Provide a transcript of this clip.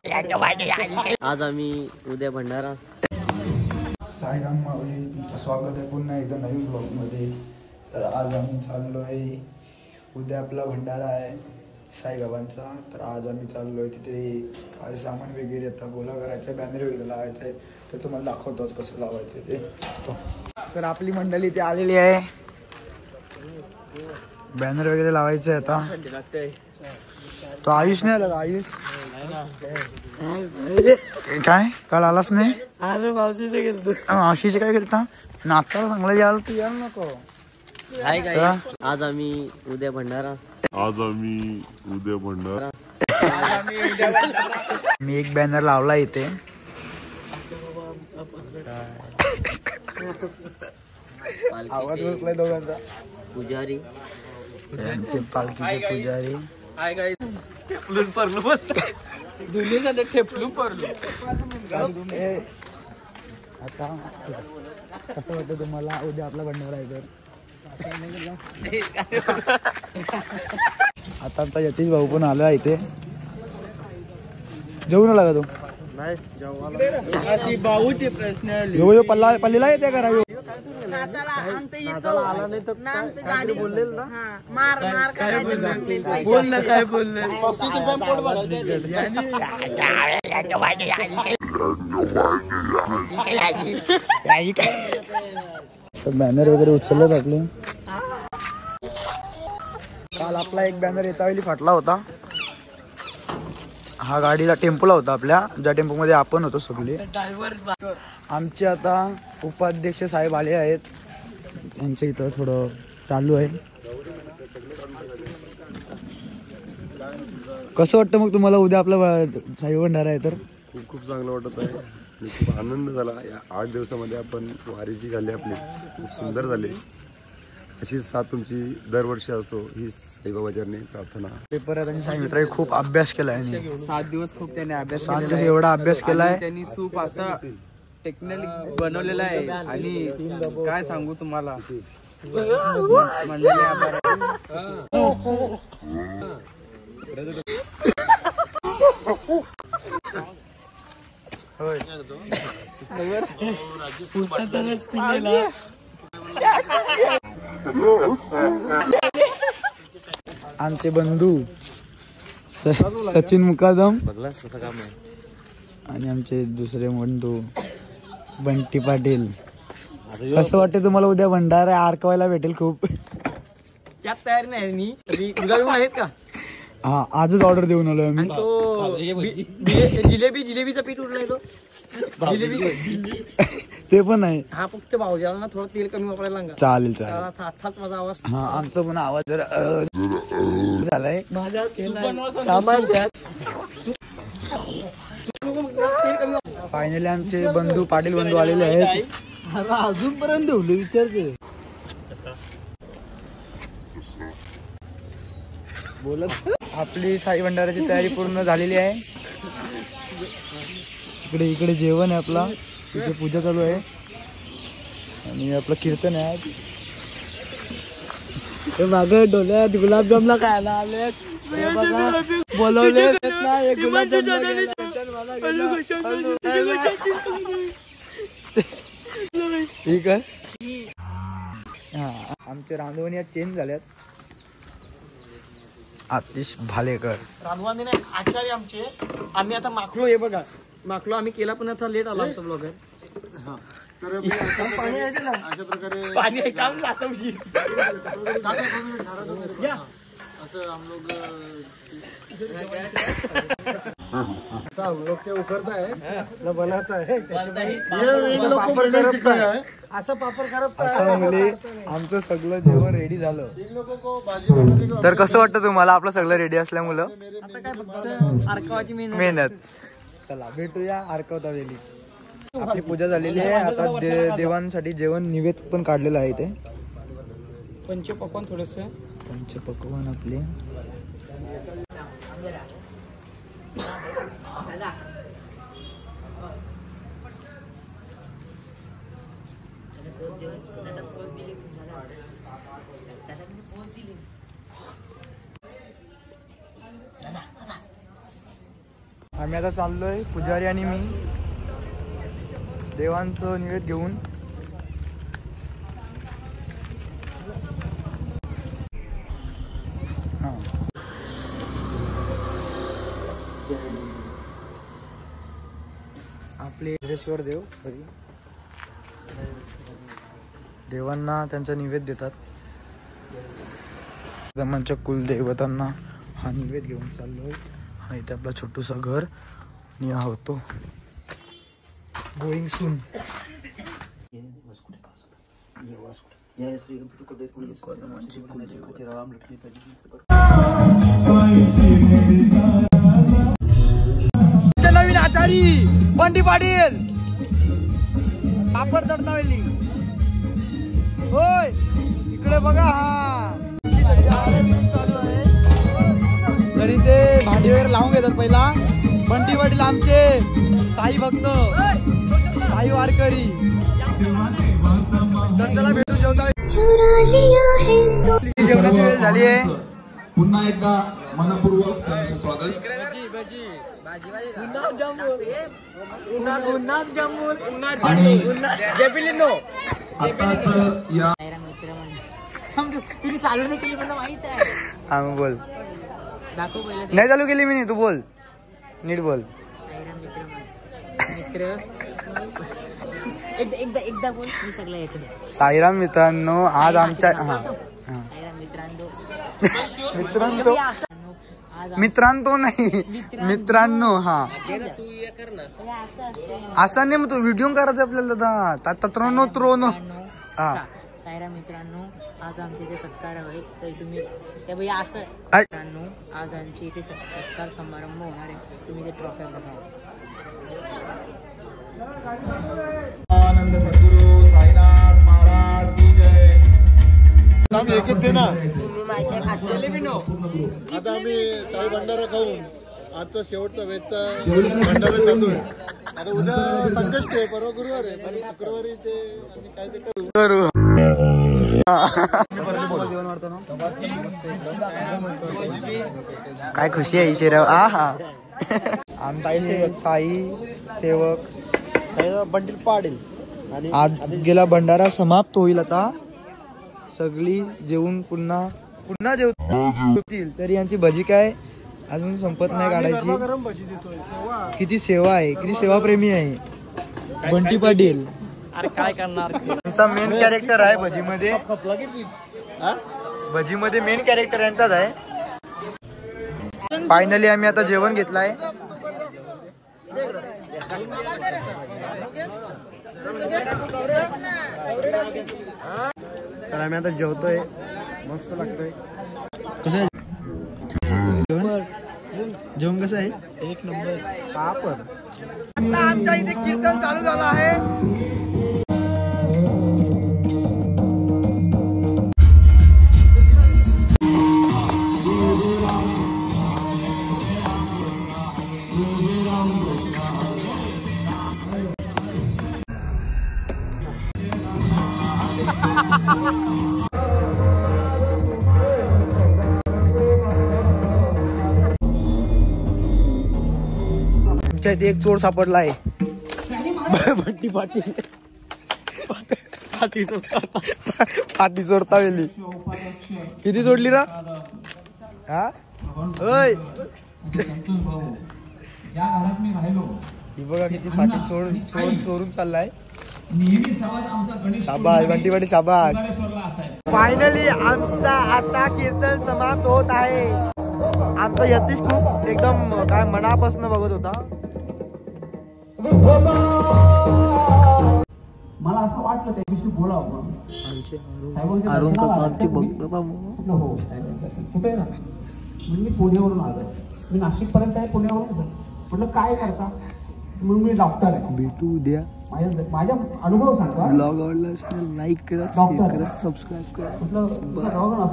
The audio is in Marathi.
आज आम्ही उद्या भंडारा। साईराम माऊली, तुमचं स्वागत आहे पुन्हा एकदा नवीन ब्लॉगमध्ये। तर आज आम्ही चाललो आहे, उद्या आपला भंडारा आहे साईबाबांचा। तर आज आम्ही चाललो आहे तिथे, काय सामान वगैरे आता गोळा करायचं, बॅनर वगैरे लावायचं आहे, तर तुम्हाला दाखवतोच कसं लावायचं ते। तर आपली मंडळी इथे आलेली आहे, बॅनर वगैरे लावायचं आहे आता। तो आयुष नाही आला, आयुष काय काल आलाच नाही? मावशीचे काय केलं नाचाला चांगलं यायला तर यायला नको। आज आम्ही उद्या भंडारा। मी एक बॅनर लावला इथे, आवाज बसलाय दोघांचा। पुजारी, पालखीचे पुजारी ठेपलून पडलो, दुनिया ठेपलून पडलो। आता कसं वाटतं तुम्हाला उद्या आपला भंडारा आहे तर? आता यतीश भाऊ पण आलो आहे इथे, जेवू लागा तो भाऊचे प्रश्न पल्लीला येते करा बोल ना, काय बोलले बॅनर वगैरे उचलले आपले। काल आपला एक बॅनर येता वेळी फाटला होता, हा गाडीला टेम्पोला होता आपल्या, ज्या टेम्पो मध्ये आपण होतो सगळे। आमचे आता उपाध्यक्ष साहेब आले आहेत, त्यांचं इथं थोडं चालू आहे। कसं वाटतं मग तुम्हाला उद्या आपला साई भंडारा आहे तर? खूप खूप चांगलं वाटत आहे, खूप आनंद झाला। या 8 दिवसामध्ये आपण वारी झाली आपली, खूप सुंदर झाली। अशीच साथ तुमची दरवर्षी असो, ही साईबाबाचरणी प्रार्थना। पेपर आहे त्यांनी सांगितलं, खूप अभ्यास केला आहे, 7 दिवस खूप त्याने अभ्यास 7 दिवस एवढा अभ्यास केलाय त्यांनी, सूप असा टेक्निकली बनवलेला आहे आणि काय सांगू तुम्हाला, मंडळी आभार। आमचे बंधू सचिन मुकादम आणि आमचे दुसरे बंधू बंटी पाटील। कसं वाटतं तुम्हाला उद्या भंडारा आरकवायला भेटेल खूप? त्यात तयार नाही मी, गुलाबी आहेत का? हा, आजच ऑर्डर देऊन आलोय आम्ही। तो जिलेबीचा पीठ उरलाय, तो जिलेबी ते पण आहे। हा, फक्त भाऊजाला ना थोडं तेल कमी वापरायला लागला। चालेल चालेल, हातात माझा आवाज। हा, आमचा पण आवाज जरा झालाय। फायनली आमचे बंधू पाटील बंधू आलेले आहेत। अजूनपर्यंत ठेवलं, विचारते बोलत। आपली साई भंडाराची तयारी पूर्ण झालेली आहे। इकडे जेवण आहे आपला, तिथे पूजा चालू आहे आणि आपलं कीर्तन आहे। ते मागे डोल्यात गुलाबजामला खायला आले, बोलवले ठीक आहे। हा, आमचे रांधवणी चेंज झाल्यात। आतिश भालेकर रांधवानी नाही, आचार्य आमचे। आम्ही आता माखलो, हे बघा माखलो आम्ही केला, पण आता लेट आला आमचा ब्लॉगर। तर पाणी आहे ना, अशा प्रकारे पाणी आहे काम लासवशी हम लोग के उखड़ता है ना बनाता है, असं पापड करपता मुले। आमचं सगळं जेवण रेडी झालं। तर कसं वाटतं तुम्हाला आपलं सगळं रेडी असल्यामुळं? आता काय फक्त आरकावाची मेहनत। चला भेटूया आरकावता वेळी। आपली पूजा झालेली आहे, आता देवांसाठी जेवण निवेद पण काढलेलं आहे इथे। पंचपक्वान थोडस, पंचपक्वान आपले आम्ही आता चाललोय पुजारी आणि मी देवांचं निवेद घेऊन. आपले सिद्धेश्वर देव देवांना त्यांचा निवेद देतात. आमच्या कुलदैवतांना हा निवेद घेऊन चाललोय. हा इथे आपला छोटूसा घर आणि हा होतो गोईंग सून. नवीन आचारी बंटी पाटील पापड तडतावेली. होय इकडे बघा. हा तरी ते भांडी वगैरे लावून घेतात पहिला. बंटी पाटील आमचे साई भक्त साई वारकरी. चला भेटू जेवता. जेवणाची वेळ झाली आहे. पुन्हा एकदा मनपूर्वक स्वागत. चालू नाही केली मला माहित आहे. हा मग बोल. दाखव पहिलं. नाही चालू केली मी नाही. तू बोल नीट बोल. मित्र एकदा बोल. मी सगळं येतो. साईराम मित्रांनो आज आमच्या मित्रांनो नाही मित्रांनो. हा असं नाही मग तू व्हिडिओ करायचं आपल्याला दादा. तत्रोनो त्रोनो. हा सायरा मित्रांनो आज आमच्या इथे सत्कार आहे. तर तुम्ही त्या बाई असं मित्रांनो आज आमच्या इथे सत्कार समारंभ होणार आहे. तुम्ही ते ट्रॉफ्या बघा. आनंद सद्गुरु साईनाथ महाराज की जय. आता आम्ही साई भंडारा खाऊन आता शेवटचा वेचचा भंडारा खातोय. आता उद्या संकष्टी आहे, परवा गुरुवार आहे आणि शुक्रवारी ते आम्ही काय ते करू. काय खुशी आहे चेहऱ्यावर. हा आमचे साई सेवक बंटील पाटील. आज गेला भंडारा समाप्त होईल. आता सगळी जेवून पुन्हा जेवतील. तरी यांची भजी काय अजून संपत नाही काढायची. किती सेवा आहे, किती सेवाप्रेमी आहे बंटी पाटील. अरे काय करणार. त्यांचा मेन कॅरेक्टर आहे भजीमध्ये. भजीमध्ये मेन कॅरेक्टर यांचाच आहे. फायनली आम्ही आता जेवण घेतलंय. तर आम्ही आता जेवतोय. मस्त लागतोय. कसं जेवण कसं आहे. एक नंबर. पापड. आता आमच्या इथे कीर्तन चालू झालं आहे. आमच्या इथे एक चोर सापडला आहे. बंटी पाटील पाठी चोरता वेली. किती चोरली रा. हा होय ही बघा किती पाठी चोरून चाललाय. शाबास बंटी पाटील शाबास. फायनली आमचा आता कीर्तन समाप्त होत आहे. आमचा यतीश खूप एकदम काय मनापासून बघत होता. मला असं वाटलं त्याच्याशी बोलावं. अरुण काकांची बघतो हो कुठे आहे ना. म्हणून मी पुण्यावरून आलो. मी नाशिक पर्यंत आहे पुण्यावरून. म्हटलं काय करता. म्हणून मी डॉक्टर आहे. भेटू उद्या. माझा अनुभव सांगतो. ब्लॉग आवडला लाईक करा, शेअर करा, सबस्क्राईब करा. म्हटलं